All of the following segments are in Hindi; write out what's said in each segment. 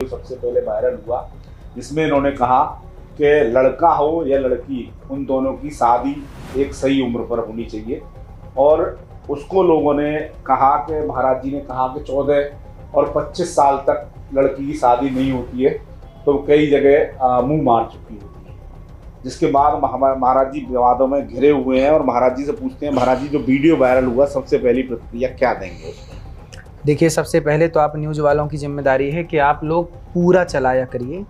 सबसे पहले वायरल हुआ, जिसमें इन्होंने कहा कि लड़का हो या लड़की, उन दोनों की शादी एक सही उम्र पर होनी चाहिए। और उसको लोगों ने कहा कि महाराज जी ने कहा कि 14 और 25 साल तक लड़की की शादी नहीं होती है, तो कई जगह मुंह मार चुकी होती है। जिसके बाद महाराज जी विवादों में घिरे हुए हैं और महाराज जी से पूछते हैं, महाराज जी जो वीडियो वायरल हुआ, सबसे पहली प्रतिक्रिया क्या देंगे उसको? देखिए, सबसे पहले तो आप न्यूज़ वालों की जिम्मेदारी है कि आप लोग पूरा चलाया करिए।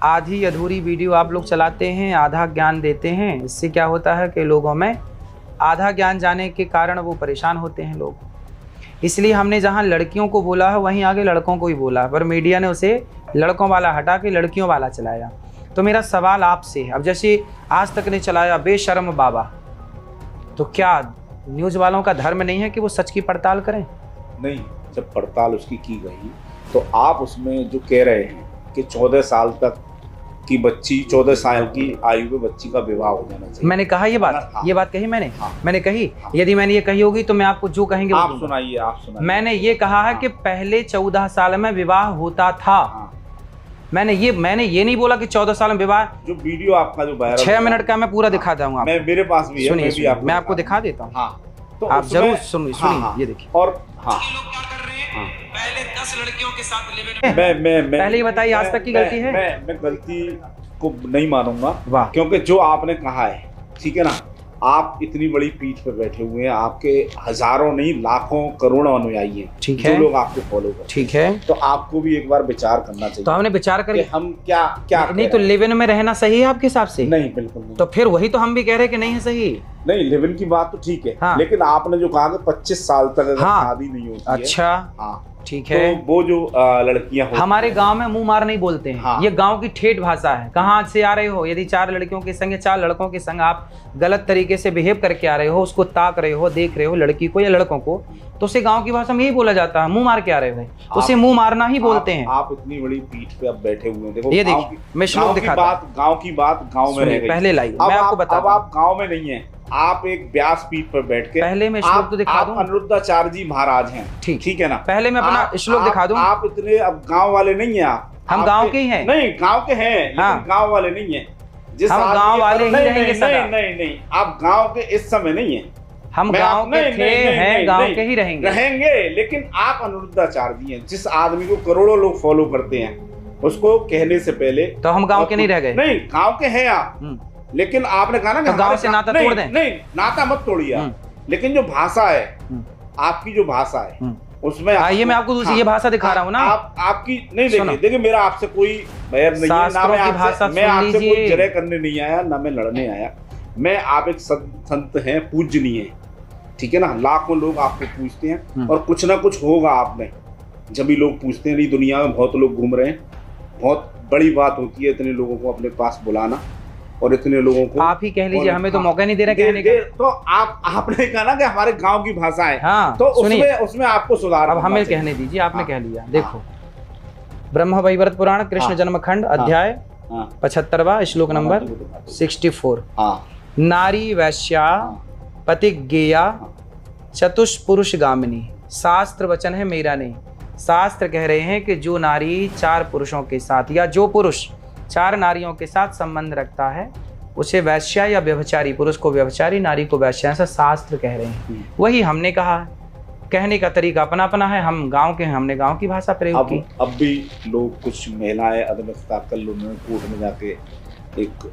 आधी अधूरी वीडियो आप लोग चलाते हैं, आधा ज्ञान देते हैं। इससे क्या होता है कि लोगों में आधा ज्ञान जाने के कारण वो परेशान होते हैं लोग। इसलिए हमने जहां लड़कियों को बोला है वहीं आगे लड़कों को ही बोला, पर मीडिया ने उसे लड़कों वाला हटा के लड़कियों वाला चलाया। तो मेरा सवाल आपसे, अब जैसे आज तक ने चलाया बेशर्म बाबा, तो क्या न्यूज़ वालों का धर्म नहीं है कि वो सच की पड़ताल करें? नहीं, जब पड़ताल उसकी की गई तो आप उसमें जो कह रहे हैं कि 14 साल तक की बच्ची, 14 साल की आयु में बच्ची का विवाह हो जाना चाहिए, मैंने कहा ये बात? हाँ। ये बात कही मैंने? हाँ। मैंने कही? हाँ। यदि मैंने ये कही होगी तो मैं आपको जो कहेंगे आप सुनाइए, आप सुनाइए। मैंने ये कहा है कि पहले 14 साल में विवाह होता था। मैंने ये नहीं बोला कि 14 साल में विवाह। जो वीडियो आपका जो वायरल 6 मिनट का मैं पूरा दिखा दूंगा। मैं मेरे पास भी है, सुनिए, मैं आपको दिखा देता हूँ। तो आप जरूर सुनिए। ये देखिए। और लोग क्या कर रहे हैं, पहले 10 लड़कियों के साथ लिव इन। पहले ही बताइए, आज तक की गलती है? मैं गलती को नहीं मानूंगा, वाह। क्योंकि जो आपने कहा है, ठीक है ना, आप इतनी बड़ी पीठ पे बैठे हुए हैं, आपके हजारों नहीं लाखों करोड़ों अनुयायी हैं, ठीक है, जो लोग आपको फॉलो करते हैं, ठीक है, तो आपको भी एक बार विचार करना चाहिए। तो हमने विचार कर, हम क्या क्या नहीं तो लिव इन में रहना सही है आपके हिसाब से? नहीं, बिल्कुल नहीं। तो फिर वही तो हम भी कह रहे हैं कि नहीं है सही। नहीं, लिव इन की बात तो ठीक है, हाँ। लेकिन आपने जो कहा कि 25 साल तक अगर हाँ। शादी नहीं होती है, अच्छा, हाँ, ठीक है। तो वो जो लड़कियां हमारे गांव में मुंह मार नहीं बोलते हैं। हाँ। ये गांव की ठेठ भाषा है। कहाँ से आ रहे हो? यदि 4 लड़कियों के संग या 4 लड़कों के संग आप गलत तरीके से बिहेव करके आ रहे हो, उसको ताक रहे हो, देख रहे हो लड़की को या लड़कों को, तो उसे गांव की भाषा में यही बोला जाता है, मुंह मार के आ रहे हो। उसे मुंह मारना ही बोलते हैं। आप इतनी बड़ी पीठ पे अब बैठे हुए हैं, देखो ये देखिए, मैं श्लोक दिखाता हूं। गांव की बात गांव में रह गई। पहले लाइए, मैं आपको बताता हूं। अब आप गांव में नहीं है, आप एक व्यास पीठ पर बैठ के, पहले मैं श्लोक तो दिखा दूं। अनिरुद्धाचार्य जी महाराज हैं, ठीक है ना। पहले मैं अपना श्लोक दिखा दूं। आप इतने अब गांव वाले नहीं है, हम गांव के ही हैं। नहीं, गांव के हैं, लेकिन गांव वाले नहीं है। हम गांव वाले ही रहेंगे सदा। नहीं, आप गांव के इस समय नहीं है। हम गांव के थे, हैं, गांव के ही रहेंगे। लेकिन आप अनिरुद्धाचार्य जी हैं, जिस आदमी को करोड़ों लोग फॉलो करते हैं, उसको कहने से पहले तो हम गांव के नहीं रह गए। नहीं, गांव के हैं आप, लेकिन आपने कहा ना कि गांव से नाता तोड़ दें। नहीं, नाता मत तोड़िए, लेकिन जो भाषा है, आपकी जो भाषा है, उसमें आइए मैं आपको दूसरी ये भाषा दिखा रहा हूँ ना। आपकी नहीं, देखिए मेरा आपसे कोई बैर नहीं है, ना मैं आपसे कोई जरे करने नहीं आया, ना मैं लड़ने आया। मैं, आप एक संत हैं, पूजनीय, ठीक है ना। लाखों लोग आपको पूछते हैं और कुछ ना कुछ होगा आप में, जब भी लोग पूछते हैं। नहीं, दुनिया में बहुत लोग घूम रहे हैं, बहुत बड़ी बात होती है इतने लोगों को अपने पास बुलाना और इतने लोगों को। आप ही कह लीजिए, हमें तो मौका नहीं दे रहा कहने का। तो आपने कहा ना कि हमारे गांव की भाषा है, हाँ, तो उसमें आपको सुधार। अब हमें कहने दीजिए, आपने कह लिया। देखो, ब्रह्म वैवर्त पुराण कृष्ण जन्म खंड अध्याय 75वां श्लोक नंबर 64। नारी वैश्या पतिज्ञेया चतुष्पुरुष गामिनी। शास्त्र वचन है, मेरा नहीं। शास्त्र कह रहे हैं कि जो नारी 4 पुरुषों के साथ, या जो पुरुष 4 नारियों के साथ संबंध रखता है, उसे वैश्या या व्यभिचारी, पुरुष को व्यभिचारी, नारी को वैश्या, ऐसा शास्त्र कह रहे हैं। वही हमने कहा। कहने का तरीका अपना अपना है। हम गांव के हैं, हमने गांव की भाषा प्रयोग की। अब भी लोग, कुछ महिलाएं अधमस्तक, कल उन्होंने कोर्ट में जाके एक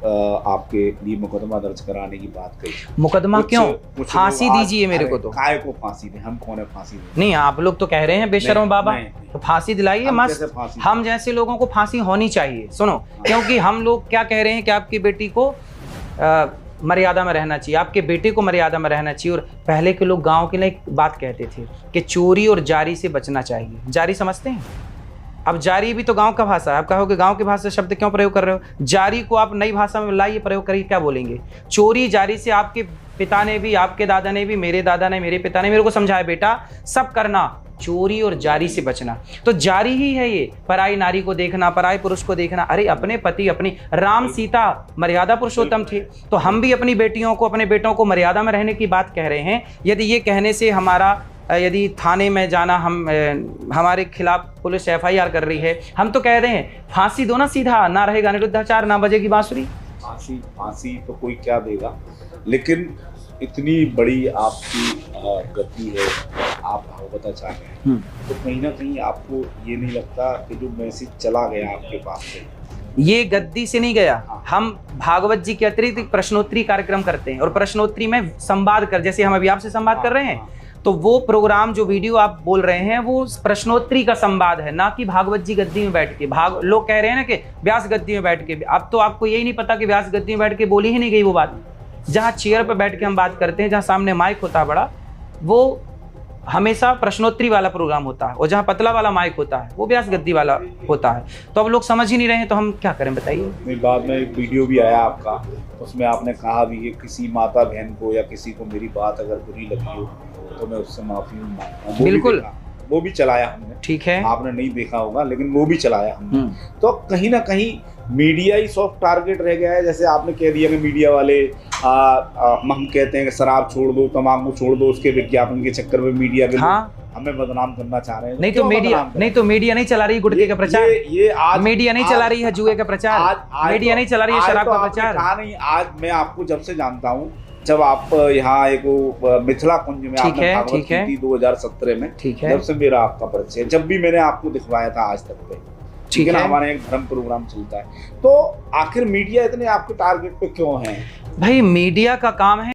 आपके लिए मुकदमा दर्ज कराने की बात कही। मुकदमा क्यों? फांसी दीजिए मेरे को। तो काय को फांसी दे? हम कौन है फांसी दे? नहीं, आप लोग तो कह रहे हैं बेशर्म बाबा, तो फांसी दिलाइए मस्त। हम जैसे लोगों को फांसी होनी चाहिए। सुनो, क्योंकि हम लोग क्या कह रहे हैं कि आपकी बेटी को मर्यादा में रहना चाहिए, आपके बेटे को मर्यादा में रहना चाहिए। और पहले के लोग गांव के लिए एक बात कहते थे कि चोरी और जारी से बचना चाहिए। जारी समझते हैं? अब जारी भी तो गांव का भाषा है। आप कहोगे गांव की भाषा शब्द क्यों प्रयोग कर रहे हो? जारी को आप नई भाषा में लाइए, प्रयोग करिए, क्या बोलेंगे? चोरी जारी से आपके पिता ने भी, आपके दादा ने भी, मेरे दादा ने, मेरे पिता ने मेरे को समझाया, बेटा सब करना, चोरी और जारी से बचना। तो जारी ही है ये, पराई नारी को देखना, पराई पुरुष को देखना। अरे अपने पति, अपनी राम सीता मर्यादा पुरुषोत्तम थे, तो हम भी अपनी बेटियों को, अपने बेटों को मर्यादा में रहने की बात कह रहे हैं। यदि ये कहने से हमारा यदि थाने में जाना, हमारे खिलाफ पुलिस FIR कर रही है, हम तो कह रहे हैं फांसी दो ना सीधा, ना रहेगा निरुद्धाचार, ना बजेगी बांसुरी। फांसी तो कोई क्या देगा, लेकिन इतनी बड़ी आपकी गति है, आप भागवता चाह रहे हैं, तो कहीं ना कहीं आपको ये नहीं लगता कि जो मैसेज चला गया आपके पास से, ये गद्दी से नहीं गया। हम भागवत जी के अतिरिक्त प्रश्नोत्तरी कार्यक्रम करते हैं और प्रश्नोत्तरी में संवाद कर, जैसे हम अभी आपसे संवाद कर रहे हैं, तो वो प्रोग्राम जो वीडियो आप बोल रहे हैं वो प्रश्नोत्तरी का संवाद है, ना कि भागवत जी गद्दी में बैठ के। लोग कह रहे हैं ना कि व्यास गद्दी में बैठ के, अब तो आपको यही नहीं पता कि व्यास गद्दी में बैठ के बोली ही नहीं गई वो बात। जहाँ चेयर पर बैठ के हम बात करते हैं, जहाँ सामने माइक होता है बड़ा, वो हमेशा प्रश्नोत्तरी वाला प्रोग्राम होता है, और जहाँ पतला वाला माइक होता है वो व्यास गद्दी वाला होता है। तो अब लोग समझ ही नहीं रहे हैं, तो हम क्या करें बताइए। बाद में एक वीडियो भी आया आपका, उसमें आपने कहा भी कि किसी माता बहन को या किसी को मेरी बात अगर बुरी लगी हो तो मैं उससे माफी मांगता हूं। बिल्कुल, वो भी चलाया हमने, ठीक है, आपने नहीं देखा होगा लेकिन वो भी चलाया हमने। तो कहीं ना कहीं मीडिया ही सॉफ्ट टारगेट रह गया है। जैसे आपने कह दिया कि मीडिया वाले हम कहते हैं कि शराब छोड़ दो, तंबाकू छोड़ दो, उसके विज्ञापन के चक्कर में मीडिया के हमें बदनाम करना चाह रहे हैं। नहीं तो मीडिया नहीं चला रही गुटखे का प्रचार, ये आज मीडिया नहीं चला रही है जुए का प्रचार, मीडिया नहीं चला रही है शराब का प्रचार। नहीं, आज मैं आपको जब से जानता हूँ, जब आप यहाँ एक मिथिला कुंज में आपने भागवत की थी 2017 में, जब से मेरा आपका परिचय, जब भी मैंने आपको दिखवाया था आज तक पे, ठीक है ना, हमारे एक धर्म प्रोग्राम चलता है, तो आखिर मीडिया इतने आपके टारगेट पे क्यों है? भाई मीडिया का काम है